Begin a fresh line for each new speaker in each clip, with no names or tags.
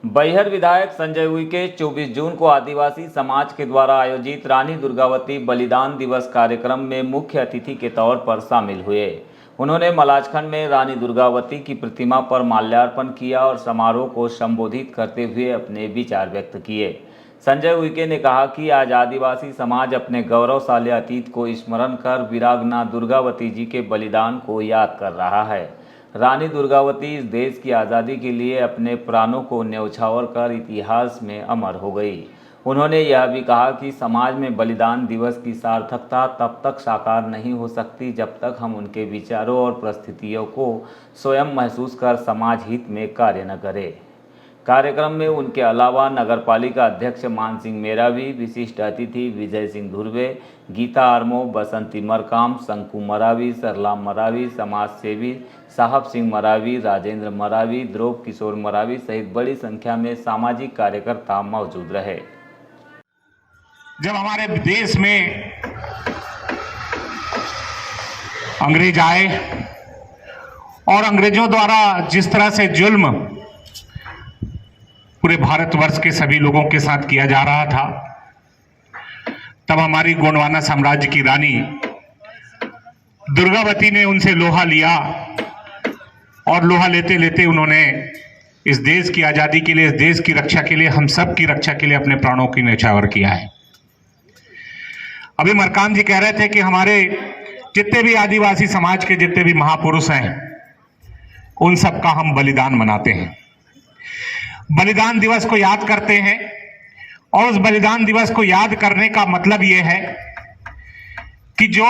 बैहर विधायक संजय उइके 24 जून को आदिवासी समाज के द्वारा आयोजित रानी दुर्गावती बलिदान दिवस कार्यक्रम में मुख्य अतिथि के तौर पर शामिल हुए। उन्होंने मलाजखंड में रानी दुर्गावती की प्रतिमा पर माल्यार्पण किया और समारोह को संबोधित करते हुए अपने विचार व्यक्त किए। संजय उइके ने कहा कि आज आदिवासी समाज अपने गौरवशाली अतीत को स्मरण कर वीरांगना दुर्गावती जी के बलिदान को याद कर रहा है। रानी दुर्गावती इस देश की आज़ादी के लिए अपने प्राणों को न्यौछावर कर इतिहास में अमर हो गई। उन्होंने यह भी कहा कि समाज में बलिदान दिवस की सार्थकता तब तक साकार नहीं हो सकती जब तक हम उनके विचारों और परिस्थितियों को स्वयं महसूस कर समाज हित में कार्य न करें। कार्यक्रम में उनके अलावा नगरपालिका अध्यक्ष मान सिंह मेरावी, विशिष्ट अतिथि विजय सिंह धुर्वे, गीता आर्मो, बसंती मरकाम, शंकु मरावी, सरलाम मरावी, समाज सेवी साहब सिंह मरावी, राजेंद्र मरावी, ध्रुव किशोर मरावी सहित बड़ी संख्या में सामाजिक कार्यकर्ता मौजूद रहे।
जब हमारे देश में अंग्रेज आए और अंग्रेजों द्वारा जिस तरह से जुल्म पूरे भारतवर्ष के सभी लोगों के साथ किया जा रहा था, तब हमारी गोंडवाना साम्राज्य की रानी दुर्गावती ने उनसे लोहा लिया और लोहा लेते लेते उन्होंने इस देश की आजादी के लिए, इस देश की रक्षा के लिए, हम सब की रक्षा के लिए अपने प्राणों की न्यौछावर किया है। अभी मरकाम जी कह रहे थे कि हमारे जितने भी आदिवासी समाज के जितने भी महापुरुष हैं, उन सब का हम बलिदान मनाते हैं, बलिदान दिवस को याद करते हैं। और उस बलिदान दिवस को याद करने का मतलब यह है कि जो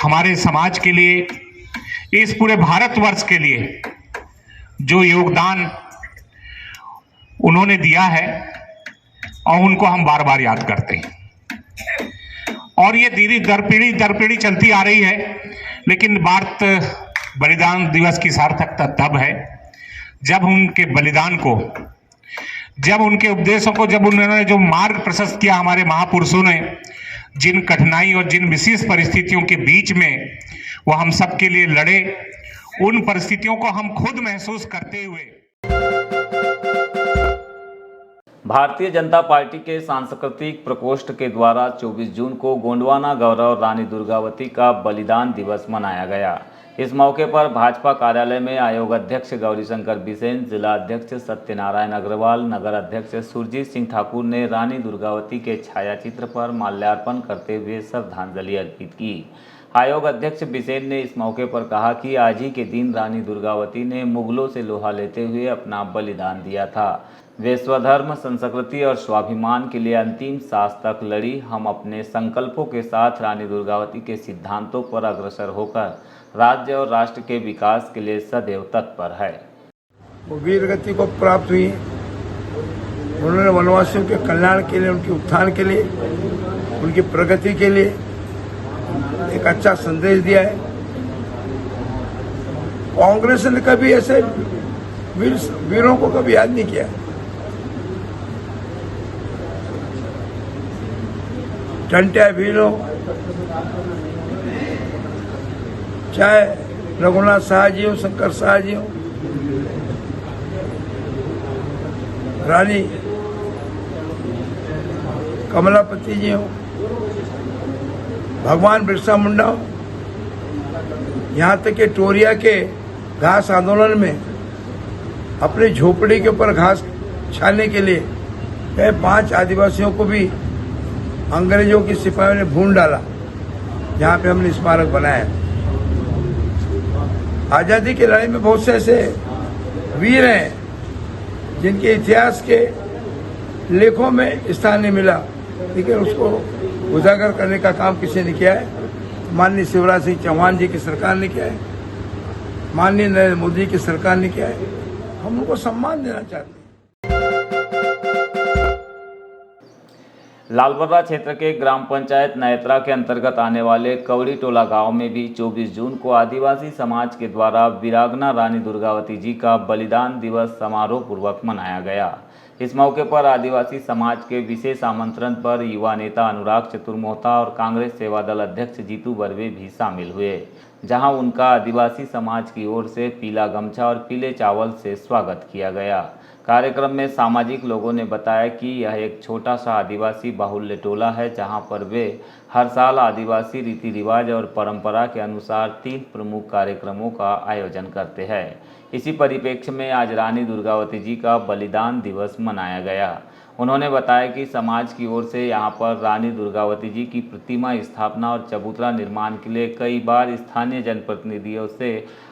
हमारे समाज के लिए, इस पूरे भारतवर्ष के लिए जो योगदान उन्होंने दिया है, और उनको हम बार बार याद करते हैं। और ये धीरे दर पीढ़ी चलती आ रही है। लेकिन भारत बलिदान दिवस की सार्थकता तब है जब उनके बलिदान को, जब उनके उपदेशों को, जब उन्होंने जो मार्ग प्रशस्त किया, हमारे महापुरुषों ने जिन कठिनाई और जिन विशेष परिस्थितियों के बीच में वो हम सब के लिए लड़े, उन परिस्थितियों को हम खुद महसूस करते हुए
भारतीय जनता पार्टी के सांस्कृतिक प्रकोष्ठ के द्वारा 24 जून को गोंडवाना गौरव रानी दुर्गावती का बलिदान दिवस मनाया गया। इस मौके पर भाजपा कार्यालय में आयोग अध्यक्ष गौरीशंकर बिसेन, जिला अध्यक्ष सत्यनारायण अग्रवाल, नगर अध्यक्ष सुरजीत सिंह ठाकुर ने रानी दुर्गावती के छायाचित्र पर माल्यार्पण करते हुए श्रद्धांजलि अर्पित की। आयोग अध्यक्ष बिसेन ने इस मौके पर कहा कि आज ही के दिन रानी दुर्गावती ने मुगलों से लोहा लेते हुए अपना बलिदान दिया था। वे स्वधर्म, संस्कृति और स्वाभिमान के लिए अंतिम सांस तक लड़ी। हम अपने संकल्पों के साथ रानी दुर्गावती के सिद्धांतों पर अग्रसर होकर राज्य और राष्ट्र के विकास के लिए सदैव तत्पर है।
वो वीर गति को प्राप्त हुई। उन्होंने वनवासियों के कल्याण के लिए, उनके उत्थान के लिए, उनकी प्रगति के लिए एक अच्छा संदेश दिया है। कांग्रेस ने कभी ऐसे वीरों को कभी याद नहीं किया। टंट्या वीरों, चाहे रघुनाथ शाह जी हो, शंकर शाह जी हो, रानी कमलापति जी हो, भगवान बिरसा मुंडा हो, यहाँ तक कि टोरिया के घास आंदोलन में अपनी झोपड़ी के ऊपर घास छालने के लिए 5 आदिवासियों को भी अंग्रेजों की सिपाहियों ने भून डाला, जहाँ पे हमने स्मारक बनाया। आजादी की लड़ाई में बहुत से ऐसे वीर हैं जिनके इतिहास के लेखों में स्थान नहीं मिला, लेकिन उसको उजागर करने का काम किसी ने किया है। माननीय शिवराज सिंह चौहान जी की सरकार ने किया है, माननीय नरेंद्र मोदी की सरकार ने किया है। हम उनको सम्मान देना चाहते हैं।
लालबर्रा क्षेत्र के ग्राम पंचायत नयत्रा के अंतर्गत आने वाले कवड़ी टोला गांव में भी 24 जून को आदिवासी समाज के द्वारा वीरांगना रानी दुर्गावती जी का बलिदान दिवस समारोह पूर्वक मनाया गया। इस मौके पर आदिवासी समाज के विशेष आमंत्रण पर युवा नेता अनुराग चतुर्मोहता और कांग्रेस सेवादल अध्यक्ष जीतू बर्वे भी शामिल हुए। जहां उनका आदिवासी समाज की ओर से पीला गमछा और पीले चावल से स्वागत किया गया। कार्यक्रम में सामाजिक लोगों ने बताया कि यह एक छोटा सा आदिवासी बाहुल्य टोला है, जहां पर वे हर साल आदिवासी रीति रिवाज और परंपरा के अनुसार 3 प्रमुख कार्यक्रमों का आयोजन करते हैं। इसी परिप्रेक्ष्य में आज रानी दुर्गावती जी का बलिदान दिवस मनाया गया। उन्होंने बताया कि समाज की ओर से यहां पर रानी दुर्गावती जी की प्रतिमा स्थापना और चबूतरा निर्माण के लिए कई बार स्थानीय जनप्रतिनिधियों से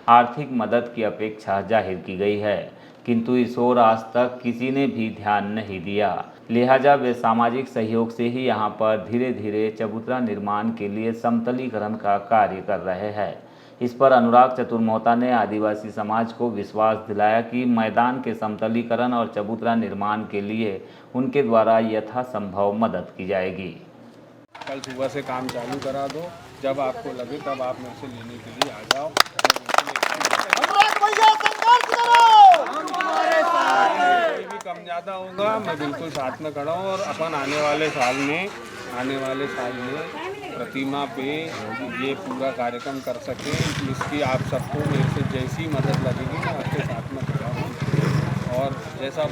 आर्थिक मदद की अपेक्षा जाहिर की गई है, किंतु इस ओर आज तक किसी ने भी ध्यान नहीं दिया। लिहाजा वे सामाजिक सहयोग से ही यहां पर धीरे धीरे चबूतरा निर्माण के लिए समतलीकरण का कार्य कर रहे हैं। इस पर अनुराग चतुर्मोहता ने आदिवासी समाज को विश्वास दिलाया कि मैदान के समतलीकरण और चबूतरा निर्माण के लिए उनके द्वारा यथासंभव मदद की जाएगी।
कल सुबह से काम चालू करा दो, जब आपको लगे तब आप मेरे से लेने के लिए आ जाओ। कोई भी कम ज़्यादा होगा मैं बिल्कुल साथ में खड़ा हूँ और अपन आने वाले साल में प्रतिमा पे ये पूरा कार्यक्रम कर सकें, इसकी आप सबको मेरे से जैसी मदद लगेगी मैं आपके साथ में खड़ा हूँ और जैसा